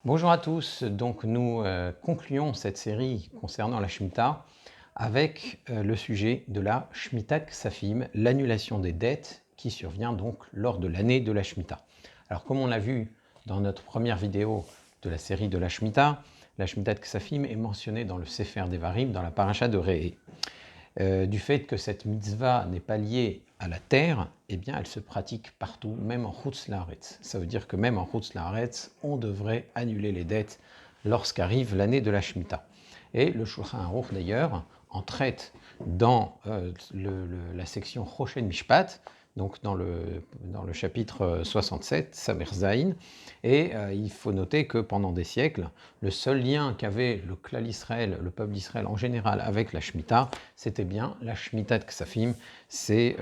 Bonjour à tous, donc nous concluons cette série concernant la Shemitah avec le sujet de la Shemitah Ksafim, l'annulation des dettes qui survient donc lors de l'année de la Shemitah. Alors comme on l'a vu dans notre première vidéo de la série de la Shemitah Ksafim est mentionnée dans le Sefer Devarim, dans la paracha de Re'eh. Du fait que cette mitzvah n'est pas liée à la terre, eh bien elle se pratique partout, même en Chutz La'aretz. Ça veut dire que même en Chutz La'aretz, on devrait annuler les dettes lorsqu'arrive l'année de la Shemitah. Et le Shulchan Aruch d'ailleurs en traite dans la section Choshen Mishpat, donc dans le chapitre 67, Samer Zayin, et il faut noter que pendant des siècles, le seul lien qu'avait le Klal Israël, le peuple d'Israël en général, avec la Shemitah, c'était bien la Shemitah de Ksafim, c'est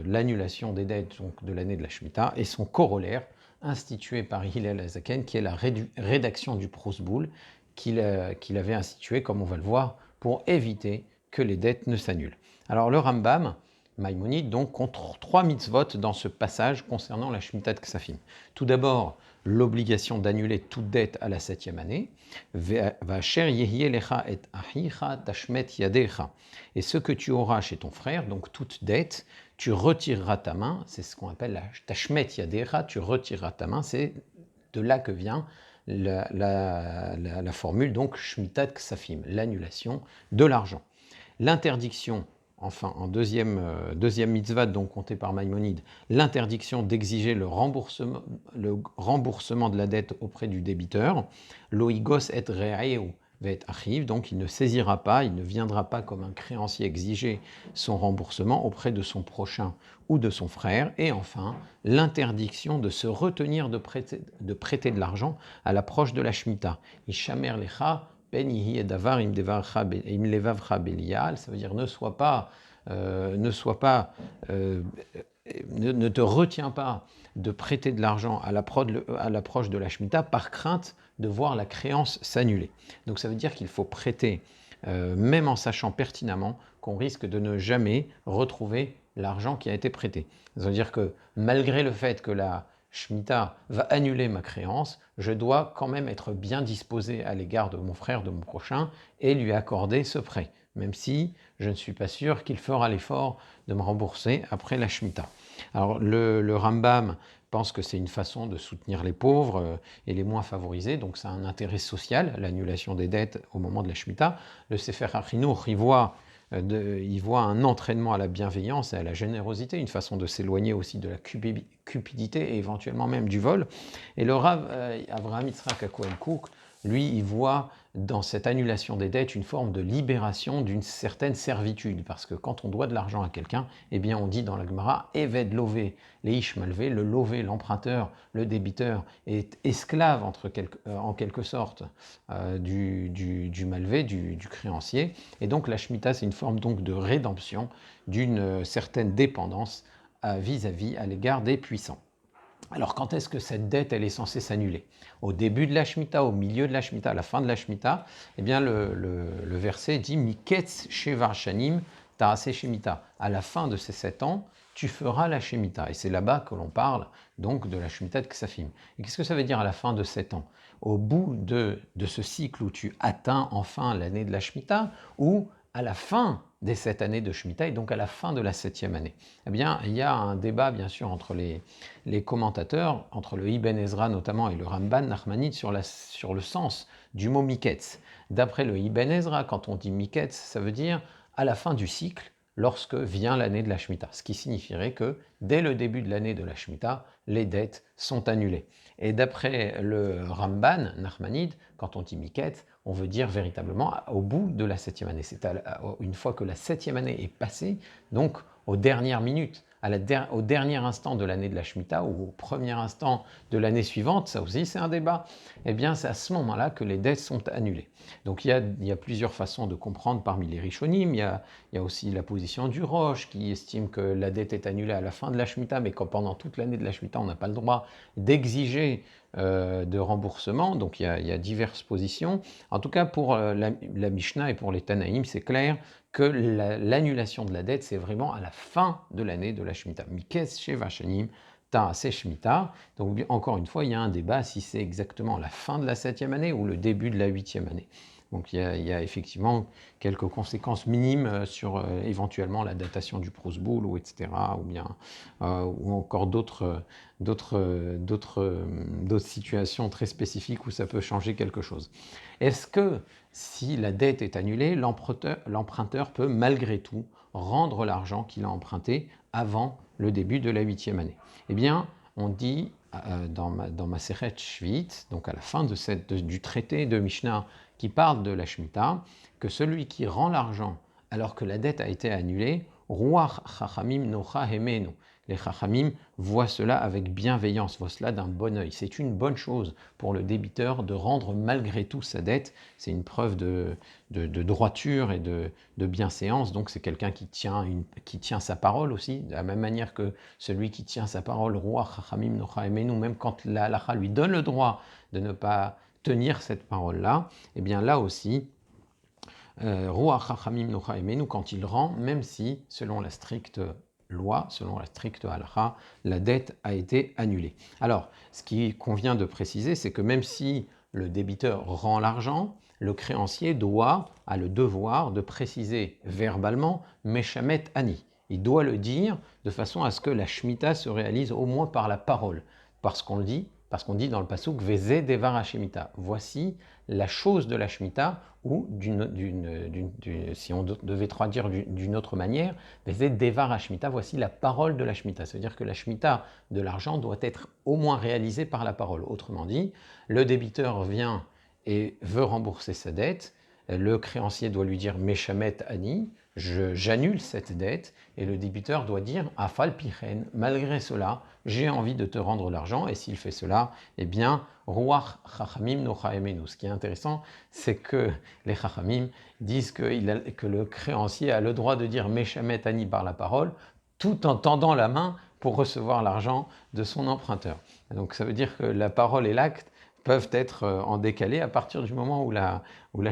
l'annulation des dettes donc, de l'année de la Shemitah, et son corollaire, institué par Hillel Azaken, qui est la rédaction du Prosboul, qu'il avait institué, comme on va le voir, pour éviter que les dettes ne s'annulent. Alors le Rambam, Maïmonide, donc, contre 3 mitzvot dans ce passage concernant la Shemitah de Ksafim. Tout d'abord, l'obligation d'annuler toute dette à la 7e année. Et ce que tu auras chez ton frère, donc toute dette, tu retireras ta main, c'est ce qu'on appelle la tashmet yadecha, tu retireras ta main, c'est de là que vient la formule, donc Shemitah Ksafim, l'annulation de l'argent. L'interdiction, enfin en deuxième mitzvah, donc comptée par Maïmonide, l'interdiction d'exiger le remboursement de la dette auprès du débiteur, loigos et re'eu vet achiv, donc il ne saisira pas, il ne viendra pas comme un créancier exiger son remboursement auprès de son prochain ou de son frère, et enfin l'interdiction de se retenir de prêter de l'argent à l'approche de la Shemitah. Ishamer lecha ça veut dire ne te retiens pas de prêter de l'argent à l'approche de la Shemitah par crainte de voir la créance s'annuler. Donc ça veut dire qu'il faut prêter, même en sachant pertinemment qu'on risque de ne jamais retrouver l'argent qui a été prêté. Ça veut dire que malgré le fait que la Shemitah va annuler ma créance, je dois quand même être bien disposé à l'égard de mon frère, de mon prochain, et lui accorder ce prêt, même si je ne suis pas sûr qu'il fera l'effort de me rembourser après la Shemitah. Alors le Rambam pense que c'est une façon de soutenir les pauvres et les moins favorisés, donc c'est un intérêt social, l'annulation des dettes au moment de la Shemitah. Le Sefer HaChinuch, il voit un entraînement à la bienveillance et à la générosité, une façon de s'éloigner aussi de la cupidité et éventuellement même du vol. Et le Rav Avraham Yitzhak Cohen-Cook, lui, il voit dans cette annulation des dettes une forme de libération d'une certaine servitude, parce que quand on doit de l'argent à quelqu'un, eh bien on dit dans la Gemara, Eved lové, les ishmalvé, le lové, l'emprunteur, le débiteur, est esclave en quelque sorte du malvé, du créancier, et donc la Shemitah c'est une forme donc de rédemption d'une certaine dépendance vis-à-vis à l'égard des puissants. Alors quand est-ce que cette dette elle est censée s'annuler? Au début de la Shemitah, au milieu de la Shemitah, à la fin de la Shemitah? Eh bien le verset dit Miketz Sheva Shanim Ta'aseh Shemitah. À la fin de ces 7 ans, tu feras la Shemitah. Et c'est là-bas que l'on parle donc de la Shemitah de Ksafim. Et qu'est-ce que ça veut dire à la fin de 7 ans? Au bout de ce cycle où tu atteins enfin l'année de la Shemitah, ou à la fin des 7 années de Shemitah, et donc à la fin de la 7e année? Eh bien, il y a un débat, bien sûr, entre les commentateurs, entre le Ibn Ezra notamment et le Ramban Nachmanide, sur le sens du mot Miketz. D'après le Ibn Ezra, quand on dit Miketz, ça veut dire à la fin du cycle, lorsque vient l'année de la Shemitah. Ce qui signifierait que dès le début de l'année de la Shemitah, les dettes sont annulées. Et d'après le Ramban Nachmanide, quand on dit Miketz, on veut dire véritablement au bout de la 7e année. C'est une fois que la 7e année est passée, donc aux dernières minutes, au dernier instant de l'année de la Shemitah ou au premier instant de l'année suivante, ça aussi c'est un débat, eh bien c'est à ce moment-là que les dettes sont annulées. Donc il y a plusieurs façons de comprendre parmi les Rishonim. Il y a aussi la position du Roche qui estime que la dette est annulée à la fin de la Shemitah, mais que pendant toute l'année de la Shemitah, on n'a pas le droit d'exiger de remboursement. Donc il y a diverses positions. En tout cas, pour la Mishnah et pour les Tanaïm, c'est clair que l'annulation de la dette, c'est vraiment à la fin de l'année de la Shemitah. Miketz Sheva Shanim Ta'aseh Shemitah. Donc encore une fois, il y a un débat si c'est exactement la fin de la 7e année ou le début de la 8e année. Donc il y a effectivement quelques conséquences minimes sur éventuellement la datation du Prose Bowl, ou etc. Ou encore d'autres situations très spécifiques où ça peut changer quelque chose. Est-ce que si la dette est annulée, l'emprunteur peut malgré tout rendre l'argent qu'il a emprunté avant le début de la 8e année? Eh bien, on dit dans Masechet Shvit, donc à la fin du traité de Mishnah qui parle de la Shemitah, que celui qui rend l'argent alors que la dette a été annulée, Ruach Chachamim Nocha Hemenu. Les Chachamim voient cela avec bienveillance, voient cela d'un bon œil. C'est une bonne chose pour le débiteur de rendre malgré tout sa dette. C'est une preuve de droiture et de bienséance. Donc c'est quelqu'un qui tient sa parole aussi, de la même manière que celui qui tient sa parole, Ruach Chachamim Nocha Hemenu, même quand la halacha lui donne le droit de ne pas tenir cette parole-là, eh bien là aussi, Ruach Chachamim Nocha Hemenu, quand il rend, même si, selon la stricte loi, selon la stricte halakha, la dette a été annulée. Alors, ce qui convient de préciser, c'est que même si le débiteur rend l'argent, le créancier a le devoir de préciser verbalement Meshamet Ani. Il doit le dire de façon à ce que la Shemitah se réalise au moins par la parole, parce qu'on dit dans le pasuk Veze Devar HaShemitah. Voici la chose de la Shemitah, ou si on devait traduire d'une autre manière, Veze Devar HaShemitah, voici la parole de la Shemitah. C'est-à-dire que la Shemitah de l'argent doit être au moins réalisée par la parole. Autrement dit, le débiteur vient et veut rembourser sa dette, le créancier doit lui dire Meshamet Ani, j'annule cette dette, et le débiteur doit dire Afal Pichen, malgré cela, j'ai envie de te rendre l'argent, et s'il fait cela, eh bien, Ruach Chachamim Nocha Hemenu. Ce qui est intéressant, c'est que les Chachamim disent que le créancier a le droit de dire Meshamet Ani par la parole, tout en tendant la main pour recevoir l'argent de son emprunteur. Donc ça veut dire que la parole et l'acte peuvent être en décalé à partir du moment où la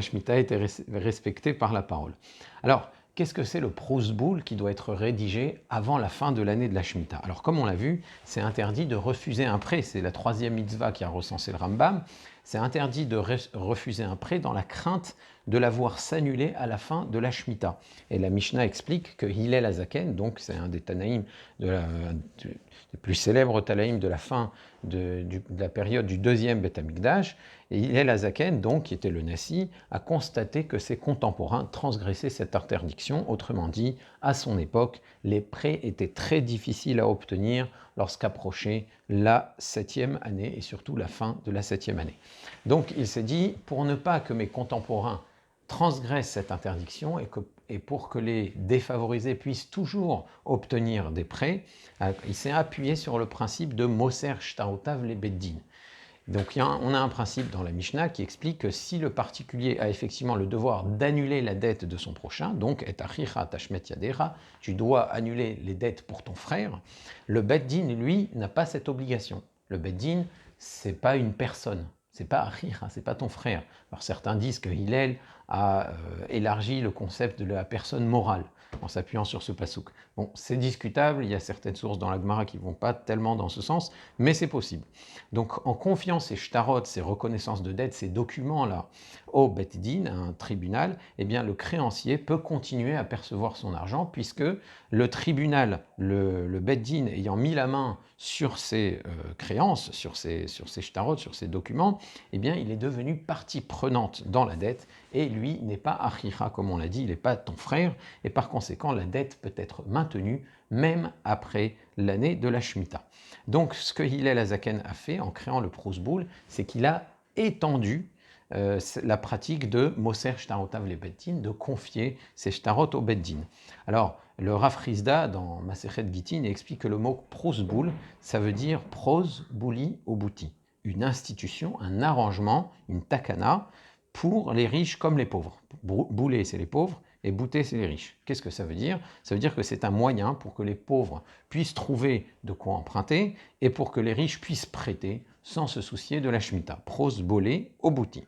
Shemitah était respectée par la parole. Alors, qu'est-ce que c'est le Prose Bowl qui doit être rédigé avant la fin de l'année de la Shemitah? Alors, comme on l'a vu, c'est interdit de refuser un prêt. C'est la 3e mitzvah qui a recensé le Rambam. C'est interdit de refuser un prêt dans la crainte de la voir s'annuler à la fin de la Shemitah. Et la Mishnah explique que Hillel Azaken, donc c'est un des Tanaïm des plus célèbres Tanaïm de la fin de la période du 2e Beth Amikdash, et Hillel Azaken, donc, qui était le Nassi, a constaté que ses contemporains transgressaient cette interdiction. Autrement dit, à son époque, les prêts étaient très difficiles à obtenir lorsqu'approchait la 7e année et surtout la fin de la 7e année. Donc il s'est dit, pour ne pas que mes contemporains transgressent cette interdiction et pour que les défavorisés puissent toujours obtenir des prêts, il s'est appuyé sur le principe de Moser Shtarotav le Beddin. Donc on a un principe dans la Mishnah qui explique que si le particulier a effectivement le devoir d'annuler la dette de son prochain, donc et achicha tashmet yadecha, tu dois annuler les dettes pour ton frère, le Beddin, lui, n'a pas cette obligation. Le Beddin, c'est pas une personne, c'est pas achicha, c'est pas ton frère. Alors certains disent que Hillel a élargi le concept de la personne morale en s'appuyant sur ce pasouk. Bon, c'est discutable, il y a certaines sources dans la Gemara qui ne vont pas tellement dans ce sens, mais c'est possible. Donc en confiant ces shtarot, ces reconnaissances de dette, ces documents-là au Bet Din, un tribunal, eh bien le créancier peut continuer à percevoir son argent puisque le tribunal, le Bet Din ayant mis la main sur ces créances, sur ces shtarot, sur ces documents, eh bien il est devenu partie prenante dans la dette et lui n'est pas achicha, comme on l'a dit, il n'est pas ton frère, et par conséquent la dette peut être maintenue même après l'année de la Shemitah. Donc ce que Hillel Azaken a fait en créant le Prose Bowl, c'est qu'il a étendu la pratique de Moser Shtarotav le Beddin, de confier ses shtarot au Beddin. Alors, le Rav Rizda, dans Masechet Gittin, explique que le mot Prose Bowl, ça veut dire prose, bouli, obouti, une institution, un arrangement, une takana, pour les riches comme les pauvres. Bouler, c'est les pauvres, et bouter, c'est les riches. Qu'est-ce que ça veut dire? Ça veut dire que c'est un moyen pour que les pauvres puissent trouver de quoi emprunter et pour que les riches puissent prêter sans se soucier de la Shemitah. Prose, bolé, obouti.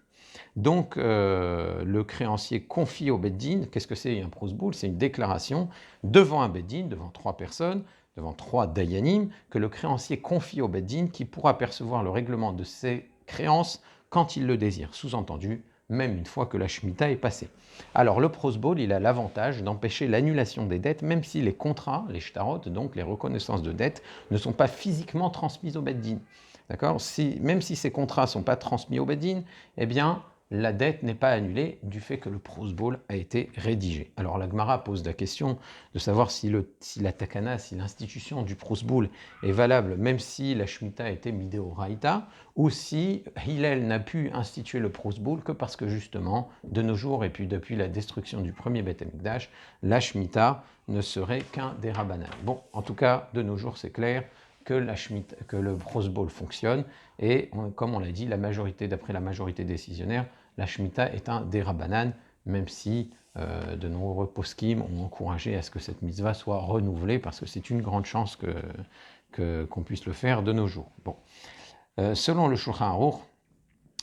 Donc, le créancier confie au Beddin, qu'est-ce que c'est un prose bowl? C'est une déclaration devant un Beddin, devant 3 personnes, devant 3 dayanim, que le créancier confie au Beddin qui pourra percevoir le règlement de ses créances quand il le désire. Sous-entendu, même une fois que la Shemitah est passée. Alors le prosbol, il a l'avantage d'empêcher l'annulation des dettes, même si les contrats, les shtarot, donc les reconnaissances de dettes, ne sont pas physiquement transmises au Beddin. D'accord ? Même si ces contrats ne sont pas transmis au Beddin, eh bien, la dette n'est pas annulée du fait que le prosbol a été rédigé. Alors la Gemara pose la question de savoir si la takana, si l'institution du prosbol est valable, même si la Shemitah a été midéoraïta, ou si Hillel n'a pu instituer le prosbol que parce que justement, de nos jours, et puis depuis la destruction du premier Beth Amikdash, la Shemitah ne serait qu'un dérabanan. Bon, en tout cas, de nos jours, c'est clair que le prosbol fonctionne, et comme on l'a dit, d'après la majorité décisionnaire, la Shemitah est un dérabanan, même si de nombreux poskim ont encouragé à ce que cette mitzvah soit renouvelée, parce que c'est une grande chance qu'on puisse le faire de nos jours. Bon. Selon le Shulchan Aruch,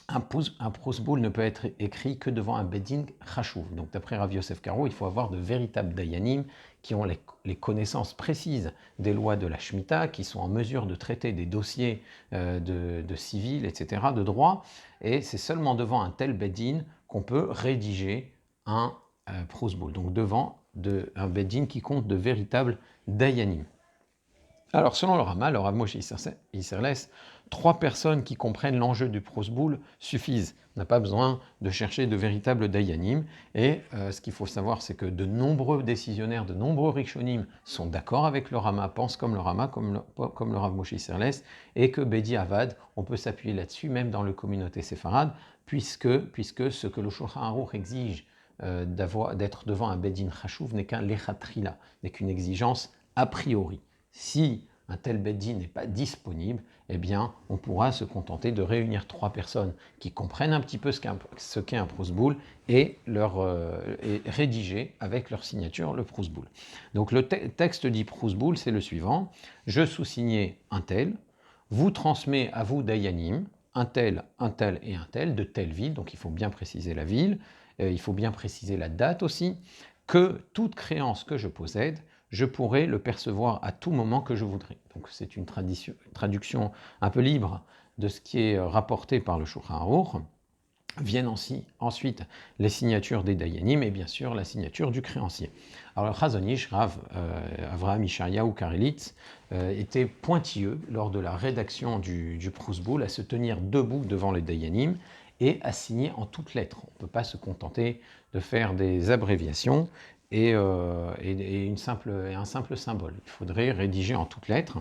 un prosbol ne peut être écrit que devant un Beddin Chashuv. Donc d'après Rav Yosef Karo, il faut avoir de véritables dayanim qui ont les connaissances précises des lois de la Shemitah, qui sont en mesure de traiter des dossiers de civil, etc., de droit. Et c'est seulement devant un tel Beddin qu'on peut rédiger un prosbol. Donc devant un Beddin qui compte de véritables dayanim. Alors, selon le Rama, le Rav Moshe Isserles, 3 personnes qui comprennent l'enjeu du prosboul suffisent. On n'a pas besoin de chercher de véritables dayanim. Et ce qu'il faut savoir, c'est que de nombreux décisionnaires, de nombreux rishonim sont d'accord avec le Rama, pensent comme le Rama, comme le Rav Moshe Isserles, et que Bedi Avad, on peut s'appuyer là-dessus, même dans la communauté séfarade, puisque ce que le Shulchan Aruch exige d'être devant un Bedin Chashuv n'est qu'un lechatrila, n'est qu'une exigence a priori. Si un tel Beddin n'est pas disponible, eh bien, on pourra se contenter de réunir 3 personnes qui comprennent un petit peu ce qu'est un prosboul et rédiger avec leur signature le prosboul. Donc le texte dit prosboul, c'est le suivant. Je sous-signais un tel, vous transmets à vous dayanim, un tel et un tel de telle ville, donc il faut bien préciser la ville, il faut bien préciser la date aussi, que toute créance que je possède, je pourrai le percevoir à tout moment que je voudrais. Donc c'est une traduction un peu libre de ce qui est rapporté par le Shulchan Aruch. Viennent ensuite les signatures des dayanim et bien sûr la signature du créancier. Alors le Chazon Ish, Rav Avraham Ishayahu Karelitz, était pointilleux lors de la rédaction du prosboul à se tenir debout devant les dayanim et à signer en toutes lettres. On ne peut pas se contenter de faire des abréviations et un simple symbole. Il faudrait rédiger en toutes lettres.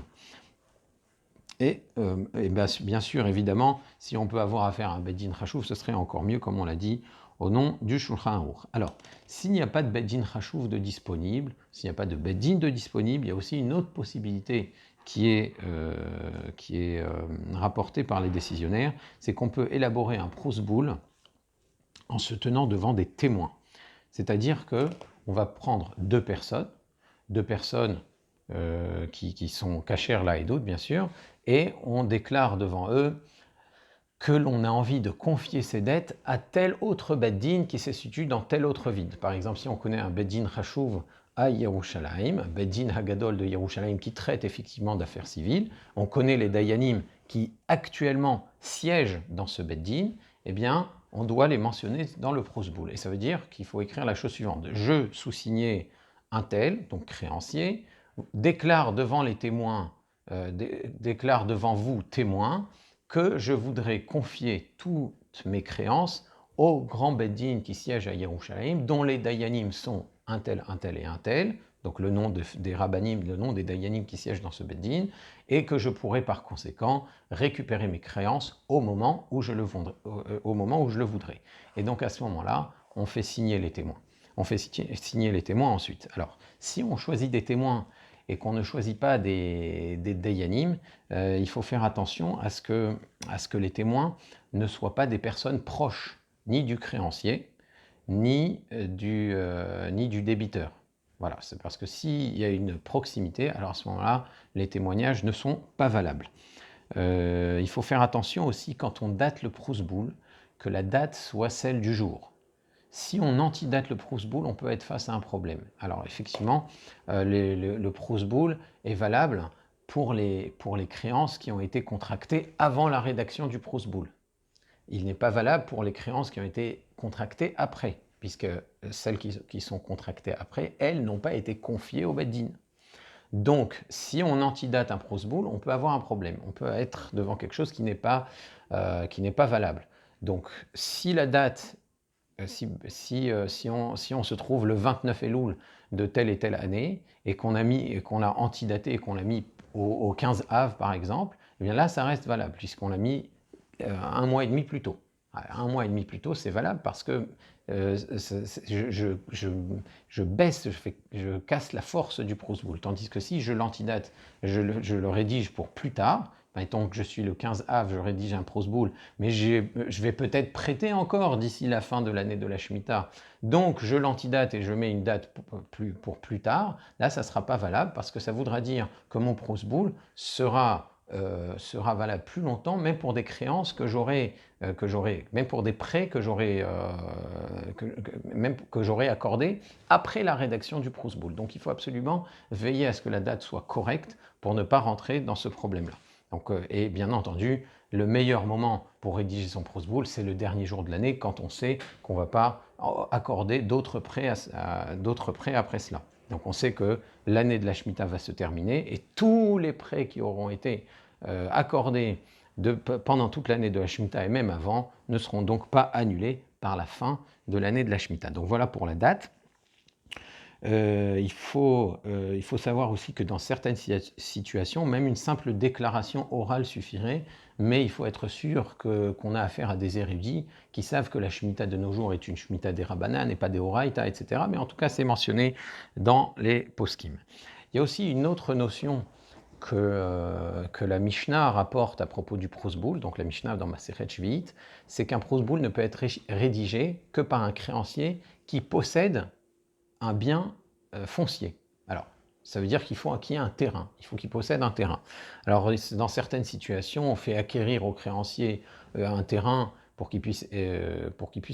Et bien sûr, évidemment, si on peut avoir affaire à un Beddin Chashuv, ce serait encore mieux, comme on l'a dit, au nom du Shulchan Aruch. Alors, s'il n'y a pas de Beddin Chashuv de disponible, s'il n'y a pas de Beddin de disponible, il y a aussi une autre possibilité qui est rapportée par les décisionnaires, c'est qu'on peut élaborer un prosboul en se tenant devant des témoins. C'est-à-dire qu'on va prendre 2 personnes qui sont cachères l'un et d'autre, bien sûr, et on déclare devant eux que l'on a envie de confier ses dettes à tel autre Beddin qui se situe dans telle autre ville. Par exemple, si on connaît un Beddin Chashuv à Yerushalayim, un Beddin Hagadol de Yerushalayim qui traite effectivement d'affaires civiles, on connaît les Dayanim qui actuellement siègent dans ce Beddin, eh bien, on doit les mentionner dans le prosboul. Et ça veut dire qu'il faut écrire la chose suivante. Je sous-signé un tel, donc créancier, déclare devant les témoins, déclare devant vous, témoins, que je voudrais confier toutes mes créances au grand Beddin qui siège à Yerushalayim, dont les Dayanim sont un tel et un tel, donc le nom des Rabbanim, le nom des Dayanim qui siègent dans ce Beddin, et que je pourrais par conséquent récupérer mes créances au moment où je le voudrais. Et donc à ce moment-là, on fait signer les témoins. On fait signer les témoins ensuite. Alors, si on choisit des témoins et qu'on ne choisit pas des dayanim, il faut faire attention à ce que les témoins ne soient pas des personnes proches, ni du créancier, ni du débiteur. Voilà, c'est parce que s'il y a une proximité, alors à ce moment-là, les témoignages ne sont pas valables. Il faut faire attention aussi quand on date le prosboul, que la date soit celle du jour. Si on antidate le Proust-Boule, on peut être face à un problème. Alors effectivement, le Proust-Boule est valable pour les créances qui ont été contractées avant la rédaction du Proust-Boule. Il n'est pas valable pour les créances qui ont été contractées après, puisque celles qui sont contractées après, elles n'ont pas été confiées au Beddin. Donc, si on antidate un Proust-Boule, on peut avoir un problème. On peut être devant quelque chose qui n'est pas valable. Donc, si la date si on se trouve le 29 Elul de telle et telle année et qu'on l'a antidaté et qu'on l'a mis au 15 Av par exemple, eh bien là ça reste valable puisqu'on l'a mis un mois et demi plus tôt. Un mois et demi plus tôt, c'est valable parce que je baisse, je casse la force du Proust-Boule. Tandis que si je l'antidate, je le rédige pour plus tard, mettons que je suis le 15 Av, je rédige un Proust-Boule, mais je vais peut-être prêter encore d'ici la fin de l'année de la Shemitah. Donc je l'antidate et je mets une date pour plus tard. Là, ça ne sera pas valable parce que ça voudra dire que mon Proust-Boule sera valable plus longtemps, même pour des créances que j'aurai, même pour des prêts que j'aurai accordés après la rédaction du Proust-Boule. Donc il faut absolument veiller à ce que la date soit correcte pour ne pas rentrer dans ce problème-là. Donc, et bien entendu, le meilleur moment pour rédiger son Proust-Boule, c'est le dernier jour de l'année, quand on sait qu'on ne va pas accorder d'autres prêts après cela. Donc on sait que l'année de la Shemitah va se terminer et tous les prêts qui auront été accordés pendant toute l'année de la Shemitah et même avant ne seront donc pas annulés par la fin de l'année de la Shemitah. Donc voilà pour la date. Il faut savoir aussi que dans certaines situations, même une simple déclaration orale suffirait, mais il faut être sûr qu'on a affaire à des érudits qui savent que la Shemitah de nos jours est une Shemitah des Rabbanan et pas des Horaïta, etc. Mais en tout cas, c'est mentionné dans les poskim. Il y a aussi une autre notion que la Mishnah rapporte à propos du Proust-Boule, donc la Mishnah dans Masechet Shvi'it, c'est qu'un Proust-Boule ne peut être rédigé que par un créancier qui possède un bien foncier. Alors, ça veut dire qu'il faut qu'il y ait un terrain, il faut qu'il possède un terrain. Alors, dans certaines situations, on fait acquérir au créancier un terrain pour qu'il puisse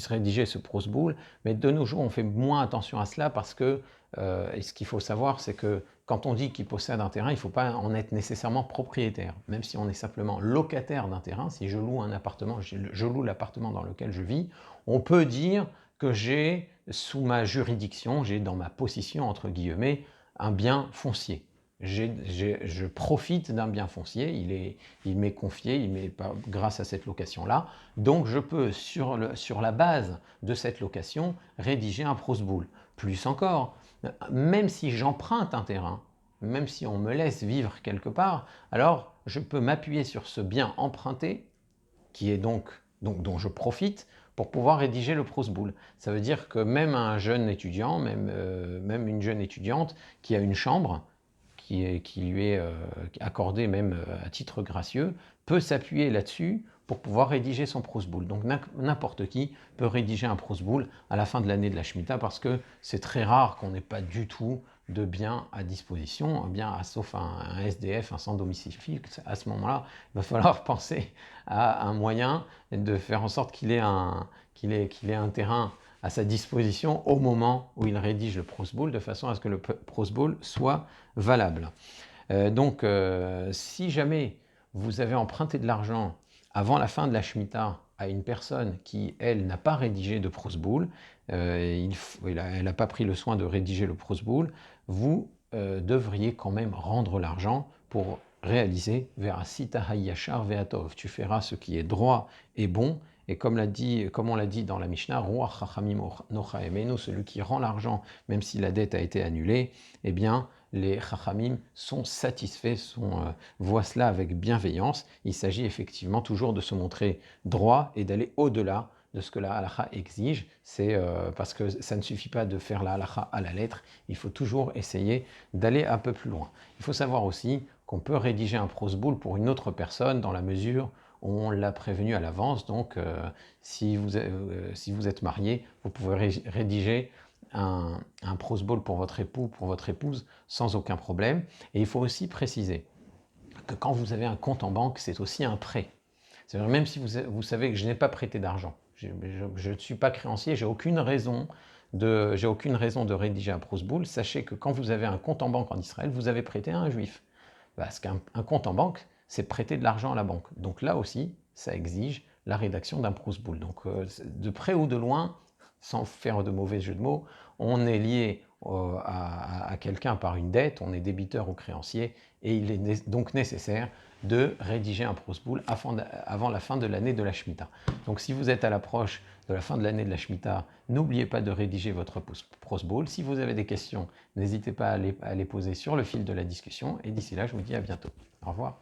rédiger ce Proust-Boule, mais de nos jours, on fait moins attention à cela parce que ce qu'il faut savoir, c'est que quand on dit qu'il possède un terrain, il ne faut pas en être nécessairement propriétaire. Même si on est simplement locataire d'un terrain, si je loue un appartement, je loue l'appartement dans lequel je vis, on peut dire que j'ai sous ma juridiction, j'ai dans ma possession, entre guillemets, un bien foncier. Je profite d'un bien foncier, il m'est confié, grâce à cette location-là. Donc je peux, sur la base de cette location, rédiger un Proust-Boule. Plus encore, même si j'emprunte un terrain, même si on me laisse vivre quelque part, alors je peux m'appuyer sur ce bien emprunté, qui est donc dont je profite, pour pouvoir rédiger le Proust-Boule. Ça veut dire que même un jeune étudiant, même une jeune étudiante qui a une chambre, qui lui est accordée même à titre gracieux, peut s'appuyer là-dessus pour pouvoir rédiger son Proust-Boule. Donc n'importe qui peut rédiger un Proust-Boule à la fin de l'année de la Shemitah parce que c'est très rare qu'on n'ait pas du tout de biens à disposition, sauf un SDF, un sans domicile fixe. À ce moment-là, il va falloir penser à un moyen de faire en sorte qu'il ait un terrain à sa disposition au moment où il rédige le Proust-Boule, de façon à ce que le Proust-Boule soit valable. Donc, si jamais vous avez emprunté de l'argent avant la fin de la Shemitah à une personne qui, elle, n'a pas rédigé de Proust-Boule, elle n'a pas pris le soin de rédiger le Proust-Boule, vous devriez quand même rendre l'argent pour réaliser Verasita Hayashar Veatov. Tu feras ce qui est droit et bon. Et comme on l'a dit dans la Mishnah, Ruach Chachamim Nocha Emenu, celui qui rend l'argent, même si la dette a été annulée, eh bien, les Chachamim sont satisfaits, voient cela avec bienveillance. Il s'agit effectivement toujours de se montrer droit et d'aller au-delà de ce que la halakha exige. C'est parce que ça ne suffit pas de faire la halakha à la lettre, il faut toujours essayer d'aller un peu plus loin. Il faut savoir aussi qu'on peut rédiger un Proust-Boule pour une autre personne dans la mesure où on l'a prévenu à l'avance. Donc, si vous êtes marié, vous pouvez rédiger un Proust-Boule pour votre époux, pour votre épouse, sans aucun problème. Et il faut aussi préciser que quand vous avez un compte en banque, c'est aussi un prêt. C'est-à-dire même si vous savez que je n'ai pas prêté d'argent, Je ne suis pas créancier, j'ai aucune raison de rédiger un prosboul. Sachez que quand vous avez un compte en banque en Israël, vous avez prêté à un juif. Parce qu'un compte en banque, c'est prêter de l'argent à la banque. Donc là aussi, ça exige la rédaction d'un prosboul. Donc de près ou de loin, sans faire de mauvais jeu de mots, on est lié à quelqu'un par une dette, on est débiteur ou créancier, et il est donc nécessaire de rédiger un prosboul avant la fin de l'année de la Shemitah. Donc si vous êtes à l'approche de la fin de l'année de la Shemitah, n'oubliez pas de rédiger votre prosboul. Si vous avez des questions, n'hésitez pas à les poser sur le fil de la discussion, et d'ici là, je vous dis à bientôt. Au revoir.